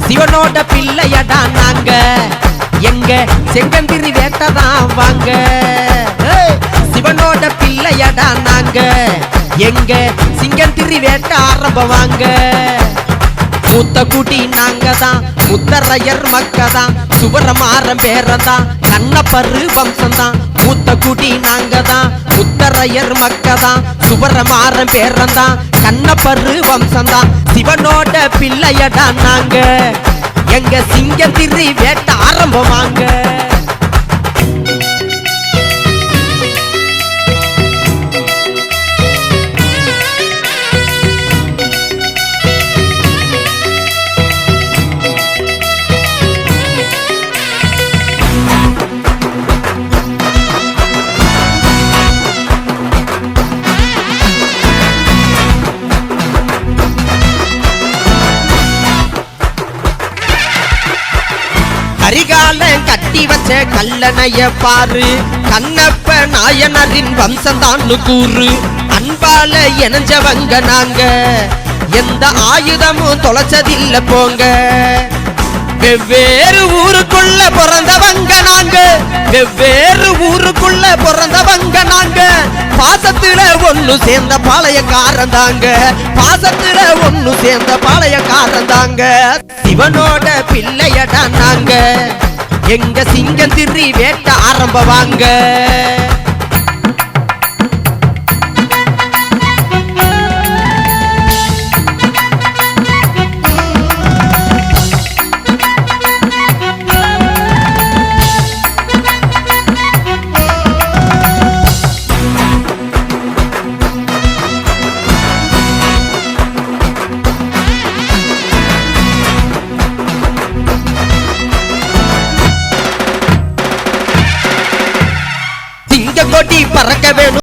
சிவனோட பிள்ளையடா நாங்க, எங்க செங்கந்திரி வேட்டதான் வாங்க. சிவனோட பிள்ளையடா நாங்க, எங்க சிங்கந்திரி வேட்ட ஆரம்பம் வாங்க. மூத்த குடி நாங்க தான், முத்தரையர் மக்கதான், சுவரமாறம் பேரதான், கண்ணப்பரு வம்சம்தான். மூத்த குடி நாங்க தான், முத்தரையர் மக்கதான், சுவரமாறம் பேரதான், கண்ணப்பரு வம்சம்தான். சிவனோட பிள்ளையடா நாங்க, எங்க சிங்கந்திரி வேட்ட ஆரம்பம் வாங்க. கரிகாலன் கட்டி வச்ச கல்லணைய பாரு, கண்ணப்ப நாயனரின் வம்சம்தான் கூறு. அன்பால இணைஞ்சவங்க நாங்க, எந்த ஆயுதமும் தொலைச்சதில்ல போங்க. வெவ்வேறு ஊருக்குள்ள பிறந்தவங்க நாங்க, வெவ்வேறு ஊருக்குள்ள பிறந்தவங்க நாங்க. பாசத்துல ஒண்ணு சேர்ந்த பாளையக்காரன் தாங்க, பாசத்துல ஒண்ணு சேர்ந்த பாளையக்காரன் தாங்க. சிவனோட பிள்ளையடா நாங்க, எங்க சிங்கந்திரி வேட்ட ஆரம்பம் வாங்க. கொடி பறக்க வேணும்.